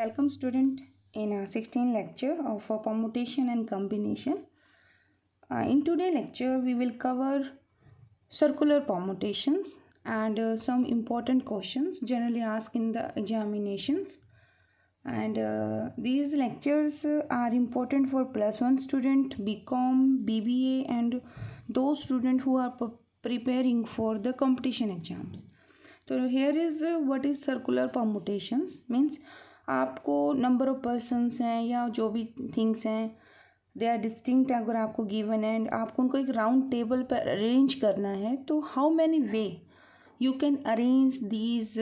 Welcome student in a 16th lecture of permutation and combination. In today's lecture we will cover circular permutations and some important questions generally asked in the examinations. And these lectures are important for +1 student, BCom, BBA and those students who are preparing for the competition exams. तो here is what is circular permutations means आपको number of persons हैं या जो भी things हैं they are distinct अगर आपको given है एंड आपको उनको एक राउंड टेबल पर अरेंज करना है तो how many way you can arrange these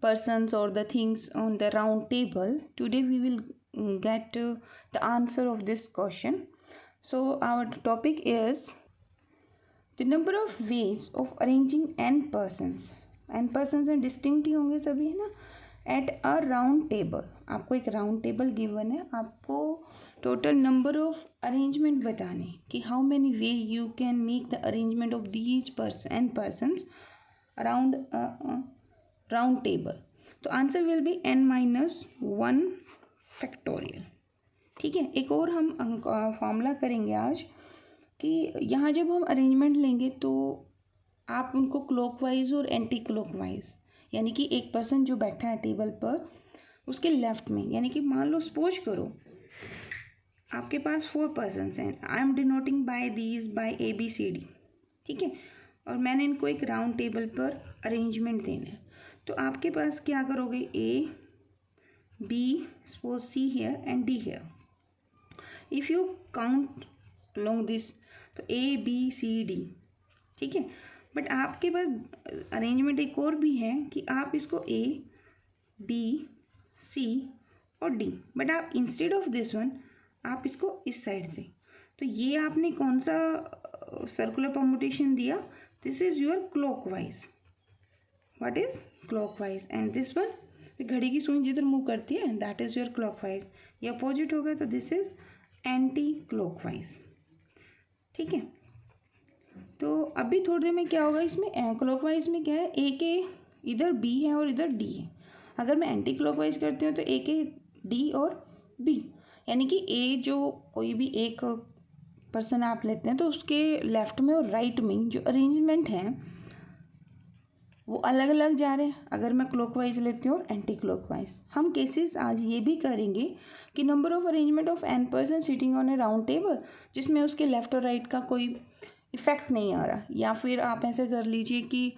persons or the things on the round table. Today we will get the answer of this question. So our topic is the number of ways of arranging n persons. n persons हैं distinct ही होंगे सभी है ना. At a round table आपको एक round table given है, आपको total number of arrangement बताने कि how many way you can make the arrangement of these n persons around round table. तो answer will be n-1 factorial. ठीक है, एक और हम फॉर्मूला करेंगे आज कि यहाँ जब हम अरेंजमेंट लेंगे तो आप उनको क्लॉकवाइज और एंटी क्लॉकवाइज यानी कि एक पर्सन जो बैठा है टेबल पर उसके लेफ्ट में, यानी कि मान लो सपोज करो आपके पास 4 पर्सनस हैं, I am denoting by these by ABCD. ठीक है, और मैंने इनको एक राउंड टेबल पर अरेंजमेंट देना है. तो आपके पास क्या करोगे, A B suppose C here and D here. If you count along this तो ABCD. ठीक है, बट आपके पास अरेंजमेंट एक और भी है कि आप इसको A B C और D, बट आप इंस्टेड ऑफ दिस वन आप इसको इस साइड से. तो ये आपने कौन सा सर्कुलर परमुटेशन दिया, this is your clockwise. What is clockwise and this one घड़ी की सुई जिधर मूव करती है दैट इज़ योर क्लॉकवाइज. ये अपोजिट हो गया तो दिस इज़ एंटी क्लॉकवाइज. ठीक है, तो अभी थोड़ी देर में क्या होगा, इसमें क्लॉकवाइज में क्या है, ए के इधर B है और इधर D है. अगर मैं एंटी क्लॉकवाइज करती हूँ तो ए के D और B, यानी कि A जो कोई भी एक पर्सन आप लेते हैं तो उसके लेफ्ट में और राइट में जो अरेंजमेंट हैं वो अलग अलग जा रहे हैं. अगर मैं क्लॉकवाइज लेती हूँ और एंटी क्लॉकवाइज. हम केसेस आज ये भी करेंगे कि number of arrangement of n person sitting on A round table जिसमें उसके लेफ्ट और राइट का कोई इफ़ेक्ट नहीं आ रहा. या फिर आप ऐसे कर लीजिए कि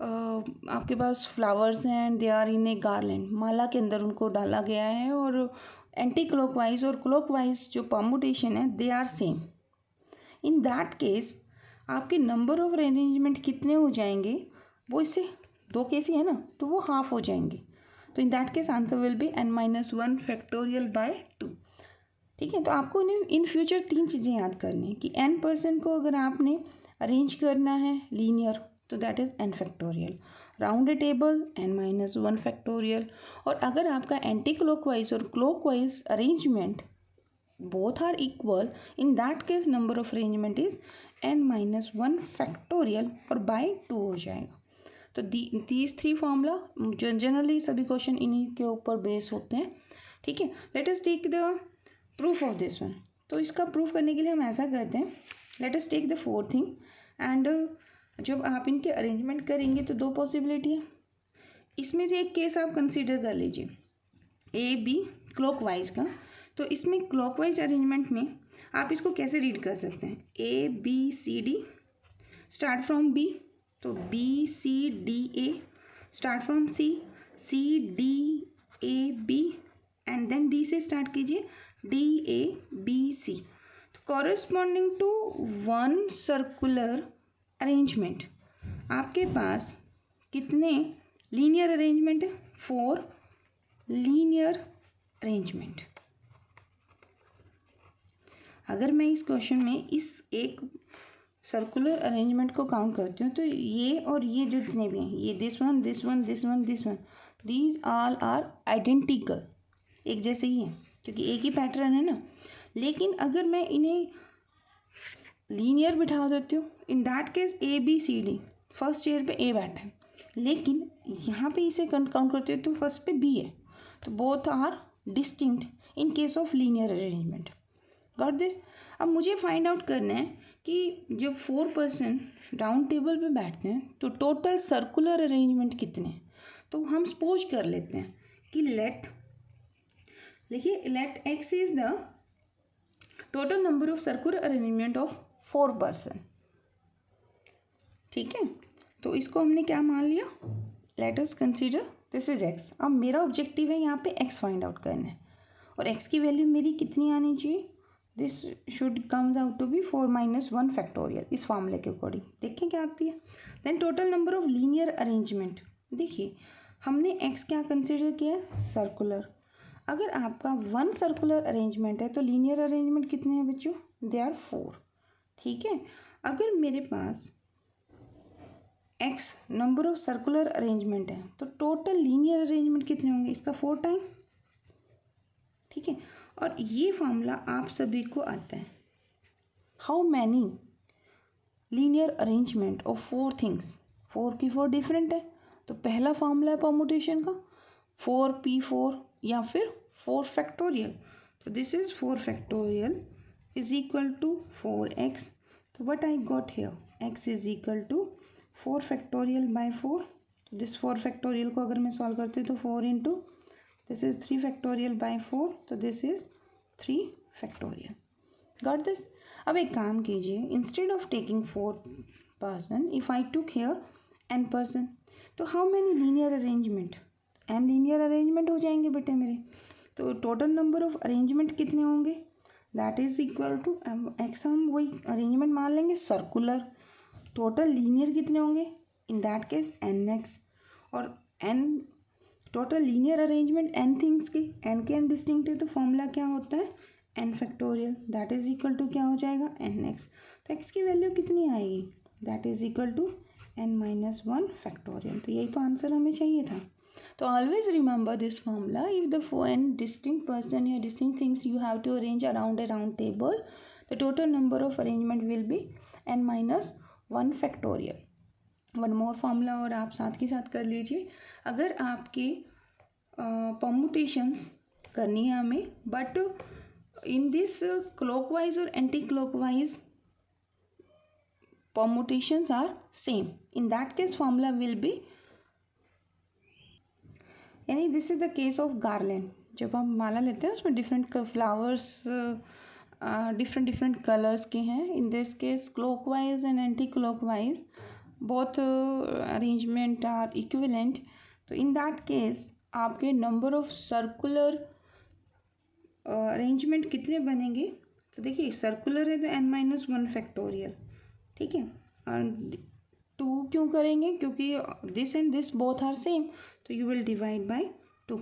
आपके पास फ्लावर्स हैं and they are in a garland, माला के अंदर उनको डाला गया है और एंटी क्लॉकवाइज और क्लॉकवाइज जो परमुटेशन है they are same. In that case आपके नंबर ऑफ अरेंजमेंट कितने हो जाएंगे, वो इससे 2 केस ही है ना, तो वो हाफ हो जाएंगे. तो in that case answer will be n-1 factorial by 2. ठीक है, तो आपको इन फ्यूचर 3 चीज़ें याद करनी है कि n पर्सन को अगर आपने अरेंज करना है लीनियर तो that is n factorial, round a table n-1 factorial. और अगर आपका एंटी क्लॉकवाइज और clockwise arrangement both are equal in that case number of arrangement is n-1 factorial और बाय 2 हो जाएगा. तो दीज 3 फार्मूला जो जनरली सभी क्वेश्चन इन्हीं के ऊपर बेस होते हैं. ठीक है, let us take the proof of this one. तो इसका प्रूफ करने के लिए हम ऐसा करते हैं, let us take the 4 thing and जब आप इनके अरेंजमेंट करेंगे तो 2 पॉसिबिलिटी है. इसमें से एक केस आप कंसीडर कर लीजिए AB क्लॉकवाइज का. तो इसमें क्लॉकवाइज अरेंजमेंट में आप इसको कैसे रीड कर सकते हैं, ABCD स्टार्ट फ्रॉम B, तो BCDA start from CDAB and then D से स्टार्ट कीजिए DABC. तो कॉरेस्पॉन्डिंग टू 1 सर्कुलर अरेंजमेंट आपके पास कितने लीनियर अरेंजमेंट है, 4 लीनियर अरेंजमेंट. अगर मैं इस क्वेश्चन में इस एक सर्कुलर अरेंजमेंट को काउंट करती हूँ तो ये और ये जितने भी हैं, ये this one this one this one this one, these all are identical, एक जैसे ही हैं क्योंकि एक ही पैटर्न है ना. लेकिन अगर मैं इन्हें लीनियर बिठा देती हूँ इन that case ABCD first chair पे A बैठा है, लेकिन यहाँ पे इसे काउंट करते हो तो फर्स्ट पे B है. तो both are distinct in case of linear arrangement. Got this. अब मुझे फाइंड आउट करना है कि जब 4 पर्सन राउंड टेबल पे बैठते हैं तो टोटल सर्कुलर अरेंजमेंट कितने हैं। तो हम सपोज कर लेते हैं कि let X is the total number of circular arrangement of 4 person. ठीक है, तो इसको हमने क्या मान लिया, let us consider this is X. अब मेरा ऑब्जेक्टिव है यहाँ पे एक्स फाइंड आउट करना है और एक्स की वैल्यू मेरी कितनी आनी चाहिए, this should comes out to be 4 - 1 factorial इस फॉर्मूले के अकॉर्डिंग। देखें क्या आती है। Then total number of linear arrangement, देखिए हमने एक्स क्या कंसिडर किया है, सर्कुलर। अगर आपका 1 सर्कुलर अरेंजमेंट है तो लीनियर अरेंजमेंट कितने हैं बच्चों, दे आर 4। ठीक है, अगर मेरे पास x number of circular arrangement है तो टोटल लीनियर अरेंजमेंट कितने होंगे, इसका 4 टाइम। ठीक है, और ये फॉर्मूला आप सभी को आता है। How many linear arrangement of 4 things, 4 की 4 डिफरेंट है। तो पहला फॉर्मूला है परमुटेशन का 4p4 या फिर 4 फैक्टोरियल। तो this is 4 factorial is equal to 4x। तो what I got here, x is equal to 4 factorial by 4। तो दिस 4 फैक्टोरियल को अगर मैं सॉल्व करती हूँ तो 4 into this is 3 factorial by 4। तो this is 3 factorial. Got this. अब एक काम कीजिए, instead of taking 4 person if I took here n person, तो how many linear arrangement, n linear arrangement हो जाएंगे बेटे मेरे। तो टोटल नंबर ऑफ अरेंजमेंट कितने होंगे, that is equal to X, हम वही अरेंजमेंट मान लेंगे सर्कुलर। टोटल लीनियर कितने होंगे, इन दैट केस nx, और n total linear arrangement n things की, n के n डिस्टिंक्ट है तो फॉर्मूला क्या होता है n factorial, that is equal to क्या हो जाएगा nx। तो x की वैल्यू कितनी आएगी, that is equal to n - 1 factorial. तो यही तो आंसर हमें चाहिए था। तो always remember this formula, if the 4 distinct person या distinct things you have to arrange around a round table, the total number of arrangement will be n - 1 factorial. One more formula और आप साथ के साथ कर लीजिए। अगर आपके परमुटेशंस करनी है हमें, बट इन दिस क्लॉकवाइज और anti clockwise permutations are same, in that case formula will be, यानी this is the case of garland. जब हम माला लेते हैं उसमें डिफरेंट फ्लावर्स डिफरेंट कलर्स के हैं। In this case clockwise and anti clockwise both arrangement are equivalent. तो in that case आपके नंबर ऑफ सर्कुलर अरेंजमेंट कितने बनेंगे, तो देखिए सर्कुलर है तो n - 1 फैक्टोरियल। ठीक है, और 2 क्यों करेंगे, क्योंकि this and this both are same, तो यू विल डिवाइड बाय 2।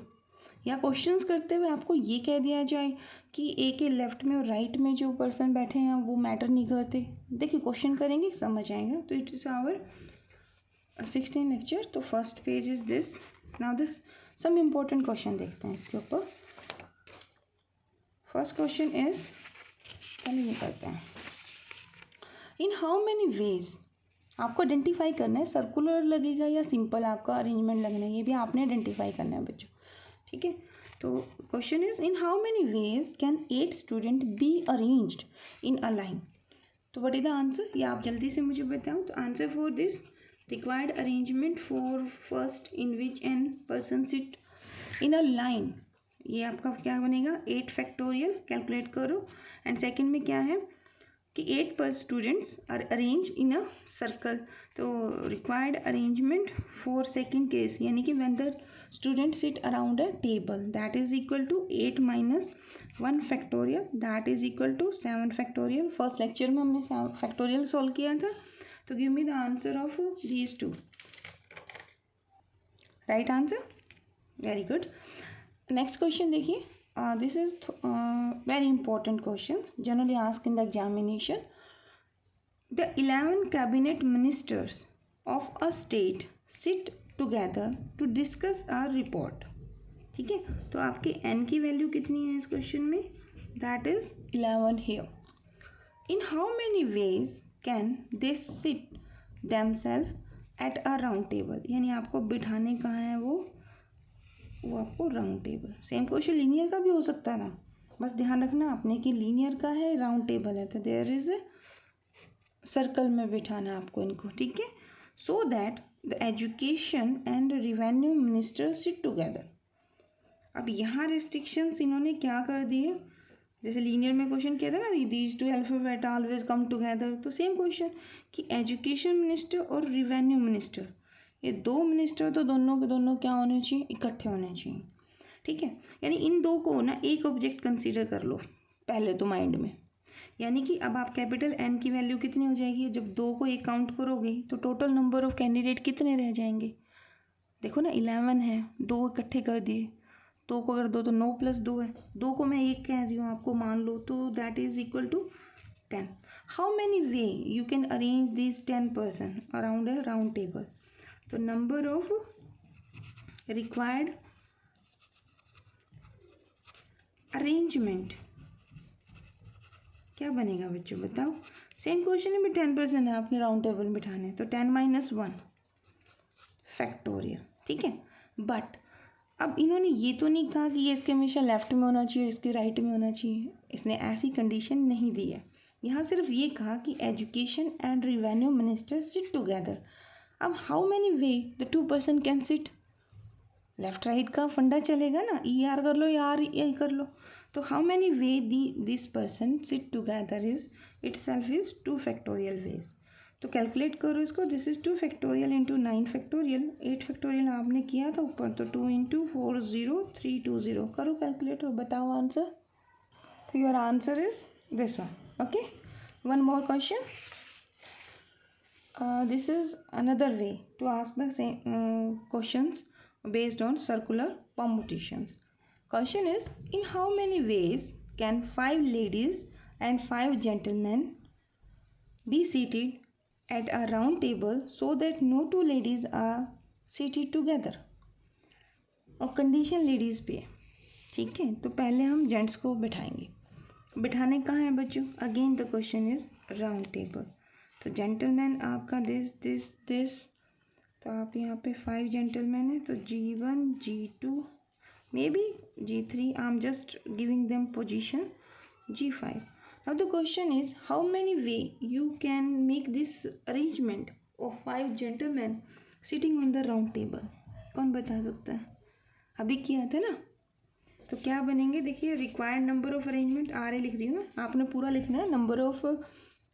या क्वेश्चंस करते हुए आपको ये कह दिया जाए कि ए के लेफ्ट में और राइट में जो पर्सन बैठे हैं वो मैटर नहीं करते, देखिए क्वेश्चन करेंगे समझ आएगा। तो इट इज़ आवर 16 लेक्चर। तो first page is this. Now this some important question देखते हैं इसके ऊपर। फर्स्ट क्वेश्चन इज, पहले ये करते हैं, इन हाउ मैनी वेज, आपको आइडेंटिफाई करना है सर्कुलर लगेगा या सिंपल आपका अरेंजमेंट लगना है, ये भी आपने आइडेंटिफाई करना है बच्चों। ठीक है, तो question is in how many ways can 8 student be arranged in a line. तो व्हाट इज द आंसर, ये आप जल्दी से मुझे बताओ। तो answer for this required arrangement for first in which N person sit in a line, ये आपका क्या बनेगा 8 फैक्टोरियल, कैलकुलेट करो। एंड सेकेंड में क्या है कि 8 पर students are arrange in a circle. तो required arrangement for second case, यानी कि when the student sit around a table, that is equal to 8 - 1 factorial, that is equal to 7 factorial. First lecture में हमने 7 फैक्टोरियल सॉल्व किया था। तो give me the answer of these 2। Right answer, very good. Next question देखिए, this is very important questions generally asked in the examination. The 11 cabinet ministers of a state sit together to discuss a report. ठीक है, तो आपके n की value कितनी है इस question में, that is 11 here. In how many ways can they sit themselves at a round table, यानी आपको बिठाने कहाँ है वो वो आपको round table. Same question linear का भी हो सकता था, बस ध्यान रखना आपने कि लीनियर का है, राउंड टेबल है, तो देयर इज ए सर्कल में बिठाना आपको इनको, ठीक है। So that the education and revenue minister sit together. अब यहाँ रिस्ट्रिक्शंस इन्होंने क्या कर दिए, जैसे लीनियर में क्वेश्चन किया था ना, these two alphabet always come together, तो सेम क्वेश्चन कि एजुकेशन मिनिस्टर और रेवेन्यू मिनिस्टर, ये दो मिनिस्टर तो दोनों के दोनों क्या होने चाहिए, इकट्ठे होने चाहिए, ठीक है। यानी इन दो को ना एक ऑब्जेक्ट कंसीडर कर लो पहले तो माइंड में। यानी कि अब आप कैपिटल एन की वैल्यू कितनी हो जाएगी, जब दो को एक काउंट करोगे तो टोटल नंबर ऑफ कैंडिडेट कितने रह जाएंगे, देखो ना 11 है, दो इकट्ठे कर दिए, दो को अगर दो तो 9 + 2 है, दो को मैं एक कह रही हूँ आपको मान लो, तो that is equal to 10। How many way you can arrange this 10 person around a round table, तो नंबर ऑफ रिक्वायर्ड अरेंजमेंट क्या बनेगा बच्चों बताओ। सेम क्वेश्चन में 10% है, आपने राउंड टेबल में बिठाने, तो 10 - 1 फैक्टोरियल, ठीक है। बट अब इन्होंने ये तो नहीं कहा कि ये इसके हमेशा लेफ्ट में होना चाहिए, इसके राइट में होना चाहिए, इसने ऐसी कंडीशन नहीं दी है। यहाँ सिर्फ ये कहा कि education and revenue minister sit together. अब how many way the 2 person can sit, left right का फंडा चलेगा ना, ई आर कर लो या आर ई कर लो, तो how many way this person sit together is it self is 2 factorial veg. तो कैलकुलेट करो इसको, this is 2 factorial into 9 factorial, 8 factorial आपने किया था ऊपर, तो 2 × 4 0 320 करो कैलकुलेट और बताओ आंसर। तो your answer is this one, okay. One more question, this is another way to ask the same questions based on circular permutations. Question is, in how many ways can 5 ladies and 5 gentlemen be seated at a round table so that no 2 ladies are seated together? और condition ladies पे है, ठीक है। तो पहले हम gents को बिठाएंगे, बिठाने कहाँ है बच्चों, again the question is round table. तो जेंटलमैन आपका दिस, तो आप यहाँ पे 5 जेंटलमैन है, तो G1 G2 may be G3, I am just giving them position G5। Now the question is how many way you can make this arrangement of 5 gentleman sitting on the round table, कौन बता सकता है, अभी किया था ना। तो क्या बनेंगे, देखिए required number of arrangement are a लिख रही हूँ, आपने पूरा लिखना है, number of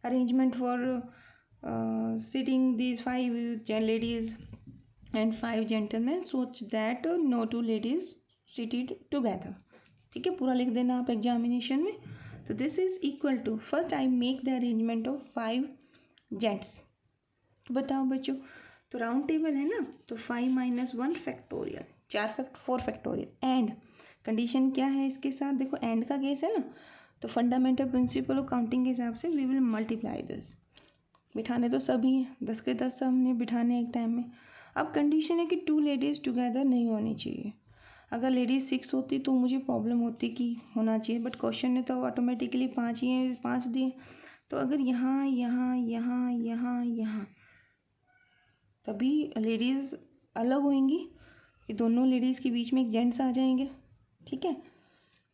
arrangement for sitting these 5 ladies and 5 gentleman so that no 2 ladies seated together, ठीक है, पूरा लिख देना आप एग्जामिनेशन में। तो this is equal to, first I make the arrangement of 5 gents, बताओ बच्चों, तो राउंड टेबल है ना, तो 5 - 1 फैक्टोरियल, 4 फैक्टोरियल, एंड कंडीशन क्या है इसके साथ, देखो एंड का केस है ना, तो फंडामेंटल प्रिंसिपल ऑफ काउंटिंग के हिसाब से वी विल मल्टीप्लाई दिस, बिठाने तो सभी हैं, 10 के 10 हमने बिठाने एक टाइम में। अब कंडीशन है कि 2 लेडीज़ टुगेदर नहीं होनी चाहिए, अगर लेडीज़ 6 होती तो मुझे प्रॉब्लम होती कि होना चाहिए, बट क्वेश्चन ने तो ऑटोमेटिकली 5 ही है, 5 दिए, तो अगर यहाँ यहाँ यहाँ यहाँ यहाँ तभी लेडीज़ अलग होंगी, कि दोनों लेडीज़ के बीच में एक जेंट्स आ जाएंगे, ठीक है।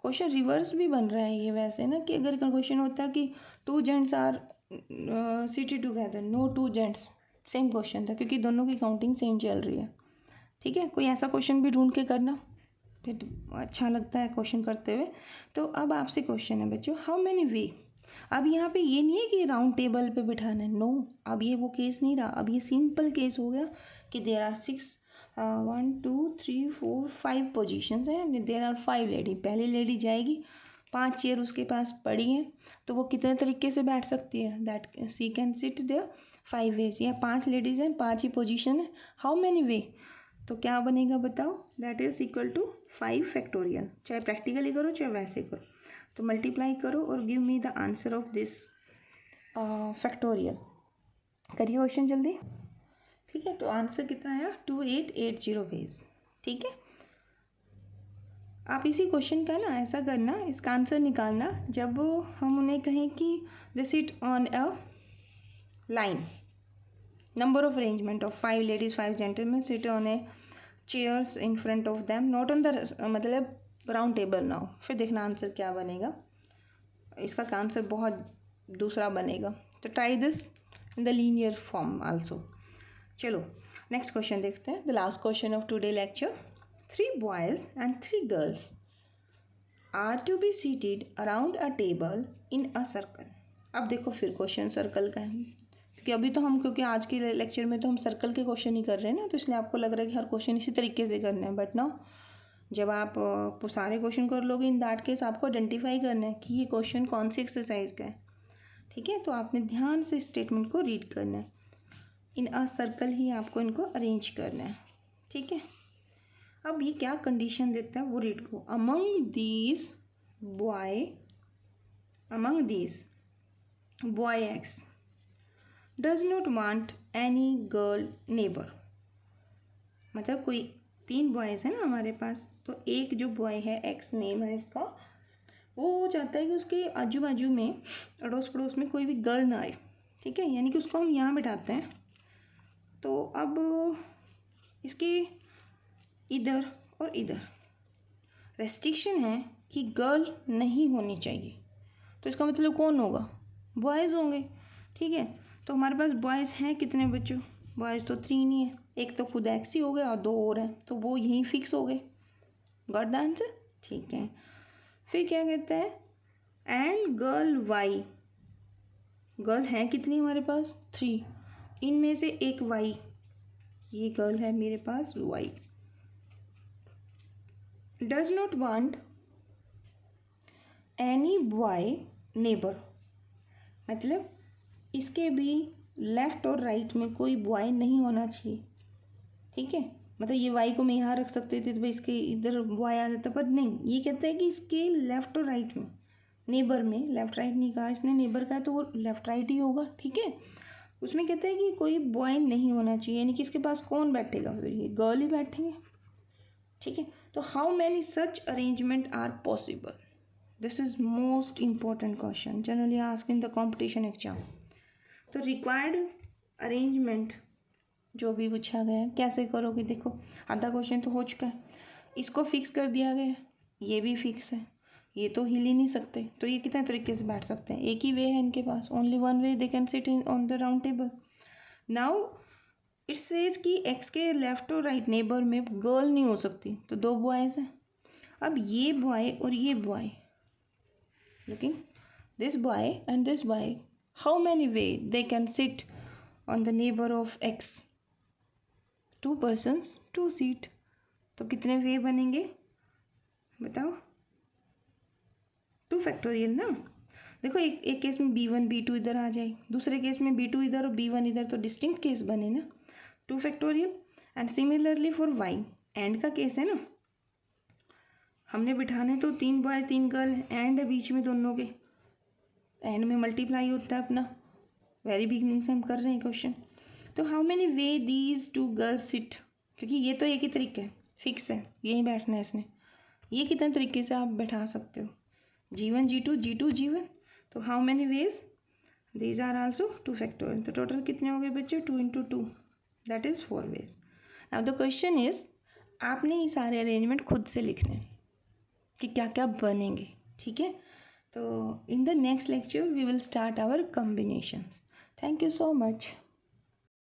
क्वेश्चन रिवर्स भी बन रहा है ये वैसे ना, कि अगर क्वेश्चन होता है कि 2 gents are seated together, no 2 gents, same question था क्योंकि दोनों की काउंटिंग सेम चल रही है, ठीक है। कोई ऐसा क्वेश्चन भी ढूंढ के करना, फिर अच्छा लगता है क्वेश्चन करते हुए। तो अब आपसे क्वेश्चन है बच्चों, हाउ मैनी वे, अब यहाँ पे ये नहीं है कि राउंड टेबल पे बिठाना है, नो, अब ये वो केस नहीं रहा, अब ये सिंपल केस हो गया कि देयर आर 6 1 2 3 4 5 पोजीशंस हैं, देयर आर 5 लेडी, पहली लेडी जाएगी, 5 चेयर उसके पास पड़ी हैं, तो वो कितने तरीके से बैठ सकती है, that she can sit there 5 ways, या 5 लेडीज़ हैं, 5 ही पोजीशन है, हाउ मैनी वे, तो क्या बनेगा बताओ, that is equal to 5 factorial, चाहे प्रैक्टिकली करो चाहे वैसे करो, तो मल्टीप्लाई करो और give me the answer of this factorial, करिए क्वेश्चन जल्दी, ठीक है। तो आंसर कितना आया, 2880 वेज, ठीक है। आप इसी क्वेश्चन का ना ऐसा करना, इसका आंसर निकालना जब हम उन्हें कहें कि they sit on a line, number of arrangement of 5 ladies 5 gentleman sit on A chairs in front of them, not on the मतलब राउंड टेबल नाउ। फिर देखना आंसर क्या बनेगा, इसका आंसर बहुत दूसरा बनेगा। तो try this in the linear form also. चलो नेक्स्ट क्वेश्चन देखते हैं। The last question of today lecture. 3 boys and 3 girls are to be seated around a table in a circle। अब देखो फिर क्वेश्चन सर्कल का है, क्योंकि अभी तो हम क्योंकि आज के लेक्चर में तो हम सर्कल के क्वेश्चन ही कर रहे हैं ना, तो इसलिए आपको लग रहा है कि हर क्वेश्चन इसी तरीके से करना है। बट ना, जब आप सारे क्वेश्चन कर लोगे इन दैट केस आपको आइडेंटिफाई करना है कि ये क्वेश्चन कौन सी एक्सरसाइज का है। ठीक है, तो आपने ध्यान से स्टेटमेंट को रीड करना है। इन अ सर्कल ही आपको इनको अरेंज करना है। ठीक है, अब ये क्या कंडीशन देता है वो रीड को। Among these boy x does not want any girl neighbour. मतलब कोई 3 बॉयज़ है ना हमारे पास, तो एक जो बॉय है एक्स नेम है इसका, वो चाहता है कि उसके आजू बाजू में अड़ोस पड़ोस में कोई भी गर्ल ना आए। ठीक है, यानी कि उसको हम यहाँ बिठाते हैं। तो अब इसके इधर और इधर रेस्ट्रिक्शन है कि गर्ल नहीं होनी चाहिए, तो इसका मतलब कौन होगा, बॉयज़ होंगे। ठीक है, तो हमारे पास बॉयज़ हैं कितने बच्चों, बॉयज़ तो 3 नहीं है, एक तो खुद एक्स ही हो गया और 2 और हैं, तो वो यहीं फिक्स हो गए। Got the answer. ठीक है, फिर क्या कहता है, एंड गर्ल वाई। गर्ल हैं कितनी हमारे पास 3, इनमें से एक वाई, ये गर्ल है मेरे पास Y, does not want any boy neighbour. मतलब इसके भी लेफ्ट और राइट में कोई बॉय नहीं होना चाहिए। ठीक है, मतलब ये वाई को मैं यहाँ रख सकते थे तो भाई इसके इधर बॉय आ जाता, पर नहीं, ये कहता है कि इसके लेफ्ट और राइट में, नेबर में, लेफ्ट राइट नहीं कहा इसने, नेबर का है तो वो लेफ्ट राइट ही होगा। ठीक है, उसमें कहता है कि कोई बॉय नहीं होना चाहिए, यानी कि इसके पास कौन बैठेगा, फिर ये गर्ल ही बैठेंगे। ठीक है, तो how many such arrangement are possible. This is most important question generally ask in the competition exam. तो रिक्वायर्ड अरेंजमेंट जो भी पूछा गया है कैसे करोगे, देखो आधा क्वेश्चन तो हो चुका है, इसको फिक्स कर दिया गया है, ये भी फिक्स है, ये तो हिल ही नहीं सकते, तो ये कितने तरीके से बैठ सकते हैं, एक ही वे है इनके पास, only one way they can sit in on the round table. Now it says कि एक्स के लेफ्ट और राइट नेबर में गर्ल नहीं हो सकती, तो 2 बॉयज़ हैं। अब ये बॉय और ये boy, looking this boy and this boy, how many way they can sit on the neighbour of x, 2 persons 2 seat, तो कितने वे बनेंगे बताओ, 2 फैक्टोरियल ना। देखो एक केस में B1 B2 इधर आ जाए, दूसरे केस में B2 इधर और B1 इधर, तो डिस्टिंक्ट केस बने ना, 2 factorial. And similarly for Y, and का केस है ना, हमने बिठाने तो 3 बॉय 3 गर्ल, एंड है बीच में दोनों के, एंड में मल्टीप्लाई होता है अपना, वेरी बिगनिंग से हम कर रहे हैं क्वेश्चन। तो how many way these 2 girls sit, क्योंकि ये तो एक ही तरीका है, फिक्स है, यहीं बैठना है इसने, ये कितने तरीके से आप बैठा सकते हो, G1 G2 G2 G1, तो how many ways, these are also 2 factorial, तो टोटल कितने हो गए बच्चे, 2 into 2 that is 4 ways. Now the question is, आपने ये सारे अरेंजमेंट खुद से लिखने हैं कि क्या क्या बनेंगे। ठीक है, तो in the next lecture we will start our combinations. Thank you so much.